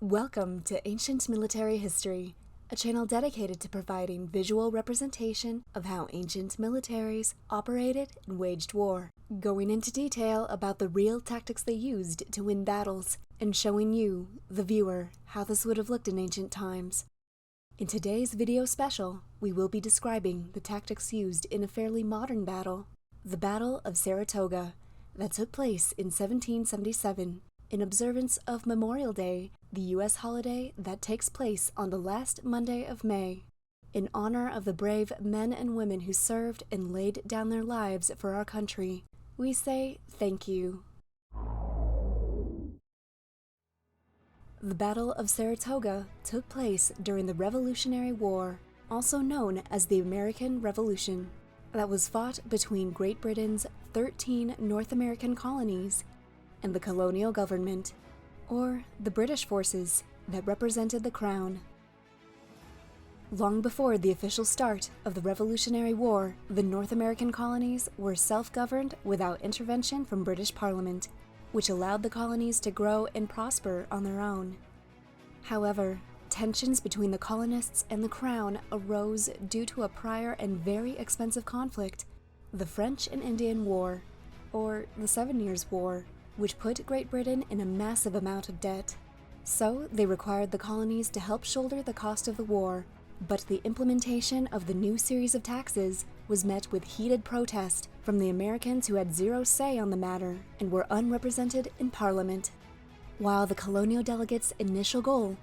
Welcome to Ancient Military History, a channel dedicated to providing visual representation of how ancient militaries operated and waged war, going into detail about the real tactics they used to win battles, and showing you, the viewer, how this would have looked in ancient times. In today's video special, we will be describing the tactics used in a fairly modern battle, the Battle of Saratoga, that took place in 1777. In observance of Memorial Day, the U.S. holiday that takes place on the last Monday of May, in honor of the brave men and women who served and laid down their lives for our country, we say thank you. The Battle of Saratoga took place during the Revolutionary War, also known as the American Revolution, that was fought between Great Britain's 13 North American colonies and the colonial government, or the British forces that represented the Crown. Long before the official start of the Revolutionary War, the North American colonies were self-governed without intervention from British Parliament, which allowed the colonies to grow and prosper on their own. However, tensions between the colonists and the Crown arose due to a prior and very expensive conflict, the French and Indian War, or the 7 Years' War, which put Great Britain in a massive amount of debt. So they required the colonies to help shoulder the cost of the war, but the implementation of the new series of taxes was met with heated protest from the Americans who had zero say on the matter and were unrepresented in Parliament. While the colonial delegates' initial goal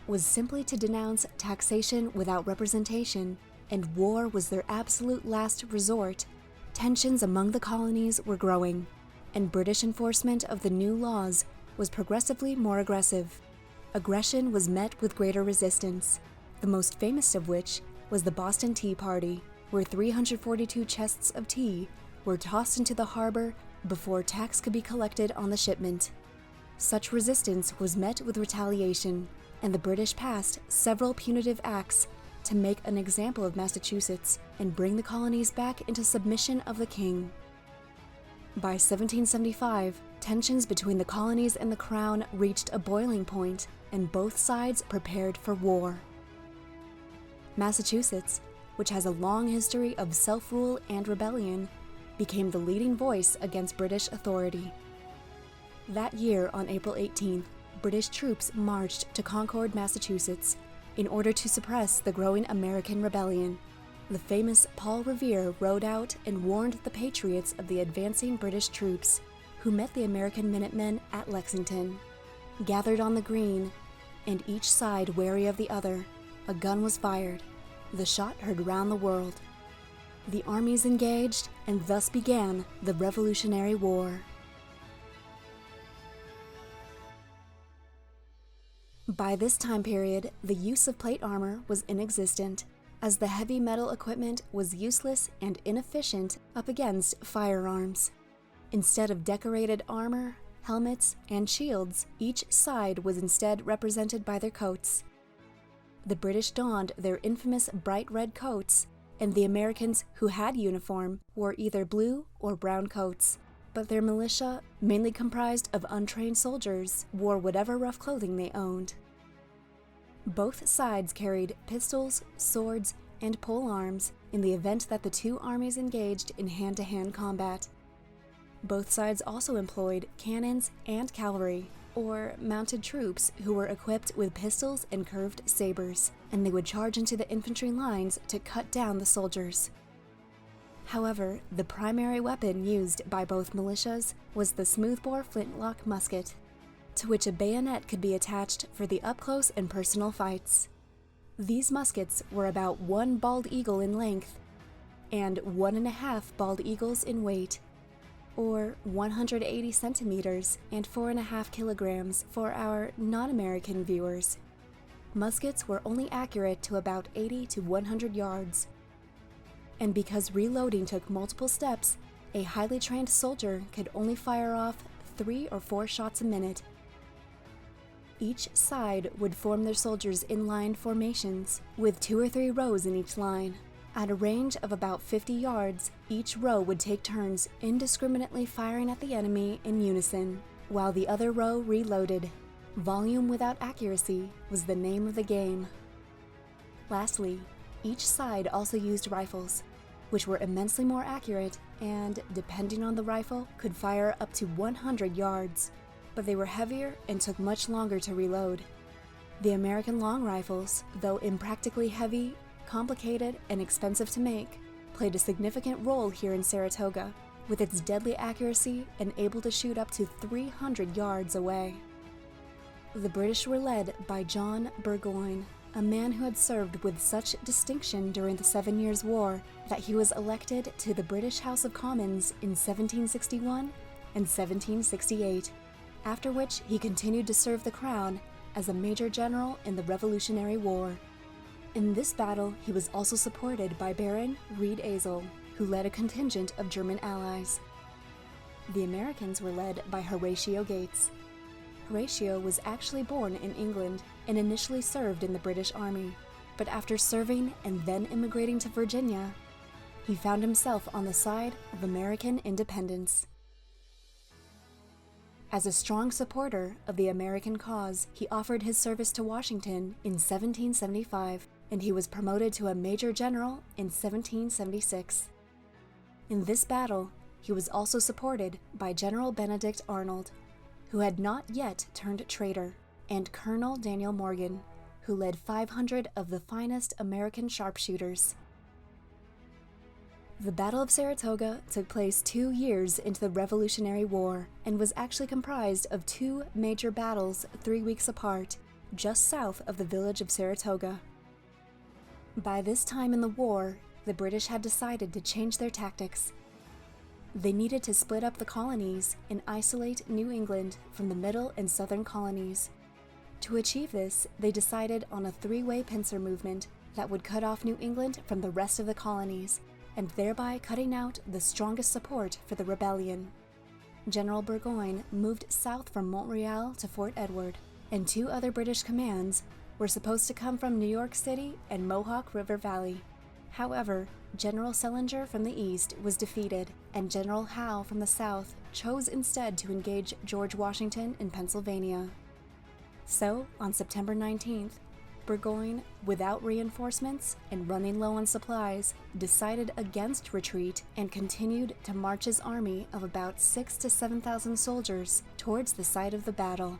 was simply to denounce taxation without representation, and war was their absolute last resort, tensions among the colonies were growing, and British enforcement of the new laws was progressively more aggressive. Aggression was met with greater resistance, the most famous of which was the Boston Tea Party, where 342 chests of tea were tossed into the harbor before tax could be collected on the shipment. Such resistance was met with retaliation, and the British passed several punitive acts to make an example of Massachusetts and bring the colonies back into submission of the king. By 1775, tensions between the colonies and the Crown reached a boiling point, and both sides prepared for war. Massachusetts, which has a long history of self-rule and rebellion, became the leading voice against British authority. That year, on April 18th, British troops marched to Concord, Massachusetts, in order to suppress the growing American rebellion. The famous Paul Revere rode out and warned the patriots of the advancing British troops, who met the American Minutemen at Lexington. Gathered on the green, and each side wary of the other, a gun was fired, the shot heard round the world. The armies engaged, and thus began the Revolutionary War. By this time period, the use of plate armor was inexistent, as the heavy metal equipment was useless and inefficient up against firearms. Instead of decorated armor, helmets, and shields, each side was instead represented by their coats. The British donned their infamous bright red coats, and the Americans who had uniform wore either blue or brown coats, but their militia, mainly comprised of untrained soldiers, wore whatever rough clothing they owned. Both sides carried pistols, swords, and polearms in the event that the two armies engaged in hand-to-hand combat. Both sides also employed cannons and cavalry, or mounted troops who were equipped with pistols and curved sabers, and they would charge into the infantry lines to cut down the soldiers. However, the primary weapon used by both militias was the smoothbore flintlock musket, to which a bayonet could be attached for the up-close and personal fights. These muskets were about 1 bald eagle in length and 1.5 bald eagles in weight, or 180 centimeters and 4.5 kilograms for our non-American viewers. Muskets were only accurate to about 80 to 100 yards. And because reloading took multiple steps, a highly trained soldier could only fire off 3 or 4 shots a minute. Each side would form their soldiers in line formations, with 2 or 3 rows in each line. At a range of about 50 yards, each row would take turns indiscriminately firing at the enemy in unison, while the other row reloaded. Volume without accuracy was the name of the game. Lastly, each side also used rifles, which were immensely more accurate and, depending on the rifle, could fire up to 100 yards, but they were heavier and took much longer to reload. The American long rifles, though impractically heavy, complicated, and expensive to make, played a significant role here in Saratoga, with its deadly accuracy and able to shoot up to 300 yards away. The British were led by John Burgoyne, a man who had served with such distinction during the 7 Years' War that he was elected to the British House of Commons in 1761 and 1768, after which he continued to serve the Crown as a Major General in the Revolutionary War. In this battle, he was also supported by Baron Riedesel, who led a contingent of German allies. The Americans were led by Horatio Gates. Horatio was actually born in England and initially served in the British Army, but after serving and then immigrating to Virginia, he found himself on the side of American independence. As a strong supporter of the American cause, he offered his service to Washington in 1775, and he was promoted to a Major General in 1776. In this battle, he was also supported by General Benedict Arnold, who had not yet turned traitor, and Colonel Daniel Morgan, who led 500 of the finest American sharpshooters. The Battle of Saratoga took place 2 years into the Revolutionary War and was actually comprised of 2 major battles 3 weeks apart, just south of the village of Saratoga. By this time in the war, the British had decided to change their tactics. They needed to split up the colonies and isolate New England from the middle and southern colonies. To achieve this, they decided on a 3-way pincer movement that would cut off New England from the rest of the colonies, and thereby cutting out the strongest support for the rebellion. General Burgoyne moved south from Montreal to Fort Edward, and 2 other British commands were supposed to come from New York City and Mohawk River Valley. However, General Selinger from the east was defeated, and General Howe from the south chose instead to engage George Washington in Pennsylvania. So, on September 19th, Burgoyne, without reinforcements and running low on supplies, decided against retreat and continued to march his army of about 6,000 to 7,000 soldiers towards the site of the battle.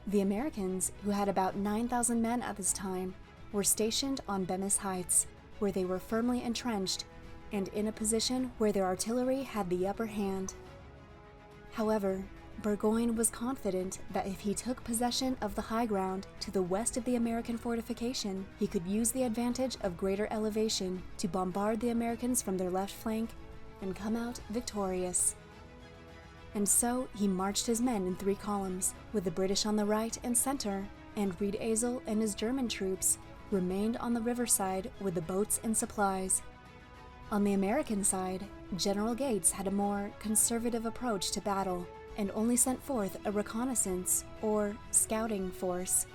The Americans, who had about 9,000 men at this time, were stationed on Bemis Heights, where they were firmly entrenched and in a position where their artillery had the upper hand. However, Burgoyne was confident that if he took possession of the high ground to the west of the American fortification, he could use the advantage of greater elevation to bombard the Americans from their left flank and come out victorious. And so he marched his men in 3 columns, with the British on the right and center, and Riedesel and his German troops remained on the riverside with the boats and supplies. On the American side, General Gates had a more conservative approach to battle, and only sent forth a reconnaissance, or scouting force,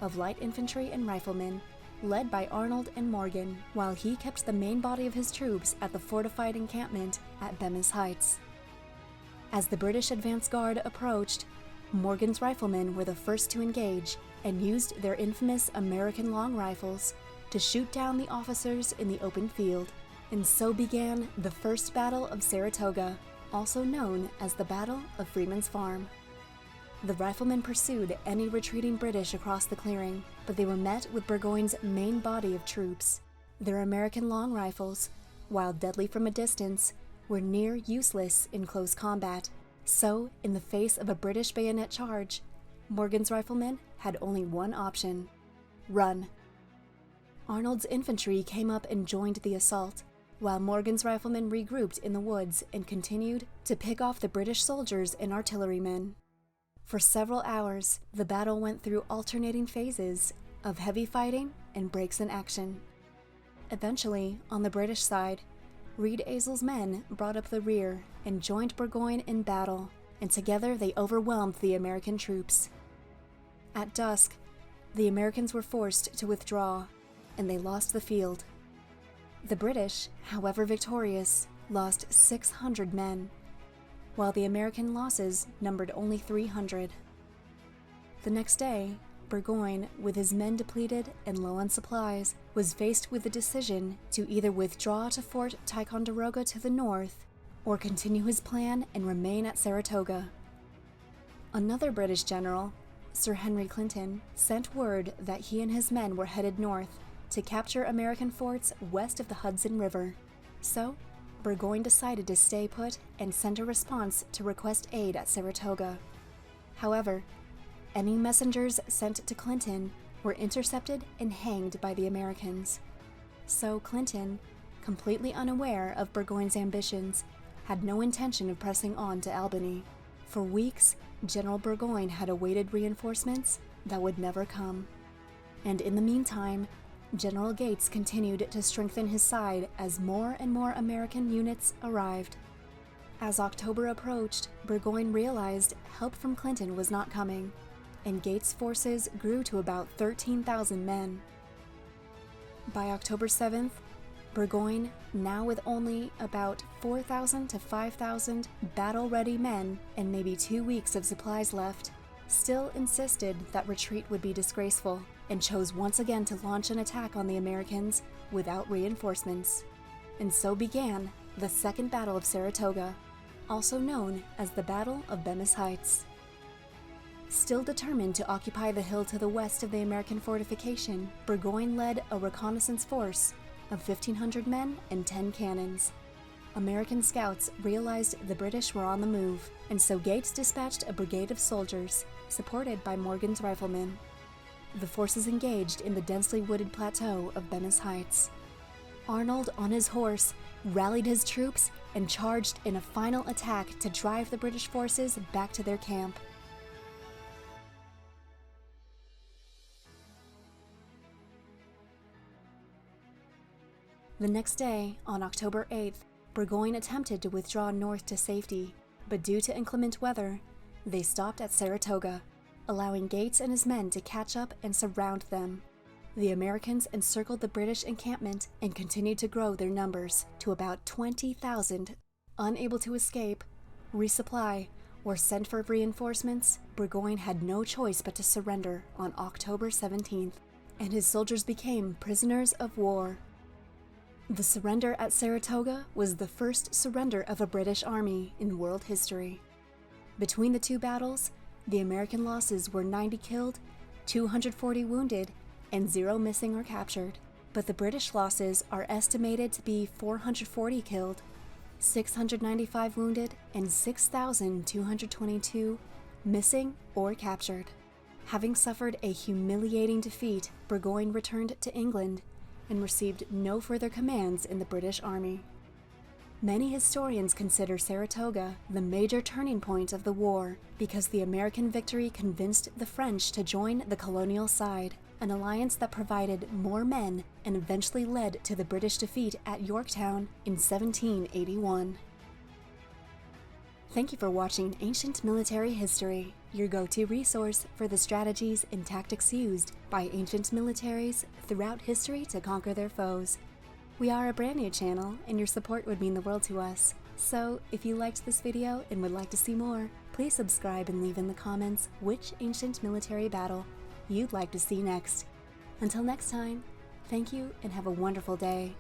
of light infantry and riflemen, led by Arnold and Morgan, while he kept the main body of his troops at the fortified encampment at Bemis Heights. As the British advance guard approached, Morgan's riflemen were the first to engage and used their infamous American long rifles to shoot down the officers in the open field, and so began the First Battle of Saratoga, also known as the Battle of Freeman's Farm. The riflemen pursued any retreating British across the clearing, but they were met with Burgoyne's main body of troops. Their American long rifles, while deadly from a distance, were near useless in close combat. So, in the face of a British bayonet charge, Morgan's riflemen had only one option: run. Arnold's infantry came up and joined the assault, while Morgan's riflemen regrouped in the woods and continued to pick off the British soldiers and artillerymen. For several hours, the battle went through alternating phases of heavy fighting and breaks in action. Eventually, on the British side, Riedesel's men brought up the rear and joined Burgoyne in battle, and together they overwhelmed the American troops. At dusk, the Americans were forced to withdraw, and they lost the field. The British, however victorious, lost 600 men, while the American losses numbered only 300. The next day, Burgoyne, with his men depleted and low on supplies, was faced with the decision to either withdraw to Fort Ticonderoga to the north or continue his plan and remain at Saratoga. Another British general, Sir Henry Clinton, sent word that he and his men were headed north to capture American forts west of the Hudson River. So, Burgoyne decided to stay put and send a response to request aid at Saratoga. However, any messengers sent to Clinton were intercepted and hanged by the Americans. So Clinton, completely unaware of Burgoyne's ambitions, had no intention of pressing on to Albany. For weeks, General Burgoyne had awaited reinforcements that would never come. And in the meantime, General Gates continued to strengthen his side as more and more American units arrived. As October approached, Burgoyne realized help from Clinton was not coming, and Gates' forces grew to about 13,000 men. By October 7th, Burgoyne, now with only about 4,000 to 5,000 battle-ready men and maybe 2 weeks of supplies left, still insisted that retreat would be disgraceful and chose once again to launch an attack on the Americans without reinforcements. And so began the Second Battle of Saratoga, also known as the Battle of Bemis Heights. Still determined to occupy the hill to the west of the American fortification, Burgoyne led a reconnaissance force of 1,500 men and 10 cannons. American scouts realized the British were on the move, and so Gates dispatched a brigade of soldiers, supported by Morgan's riflemen. The forces engaged in the densely wooded plateau of Bemis Heights. Arnold, on his horse, rallied his troops and charged in a final attack to drive the British forces back to their camp. The next day, on October 8th, Burgoyne attempted to withdraw north to safety, but due to inclement weather, they stopped at Saratoga, allowing Gates and his men to catch up and surround them. The Americans encircled the British encampment and continued to grow their numbers to about 20,000. Unable to escape, resupply, or send for reinforcements, Burgoyne had no choice but to surrender on October 17th, and his soldiers became prisoners of war. The surrender at Saratoga was the first surrender of a British army in world history. Between the two battles, the American losses were 90 killed, 240 wounded, and 0 missing or captured. But the British losses are estimated to be 440 killed, 695 wounded, and 6,222 missing or captured. Having suffered a humiliating defeat, Burgoyne returned to England and received no further commands in the British Army. Many historians consider Saratoga the major turning point of the war because the American victory convinced the French to join the Colonial side, an alliance that provided more men and eventually led to the British defeat at Yorktown in 1781. Thank you for watching Ancient Military History, your go-to resource for the strategies and tactics used by ancient militaries throughout history to conquer their foes. We are a brand new channel, and your support would mean the world to us. So, if you liked this video and would like to see more, please subscribe and leave in the comments which ancient military battle you'd like to see next. Until next time, thank you and have a wonderful day.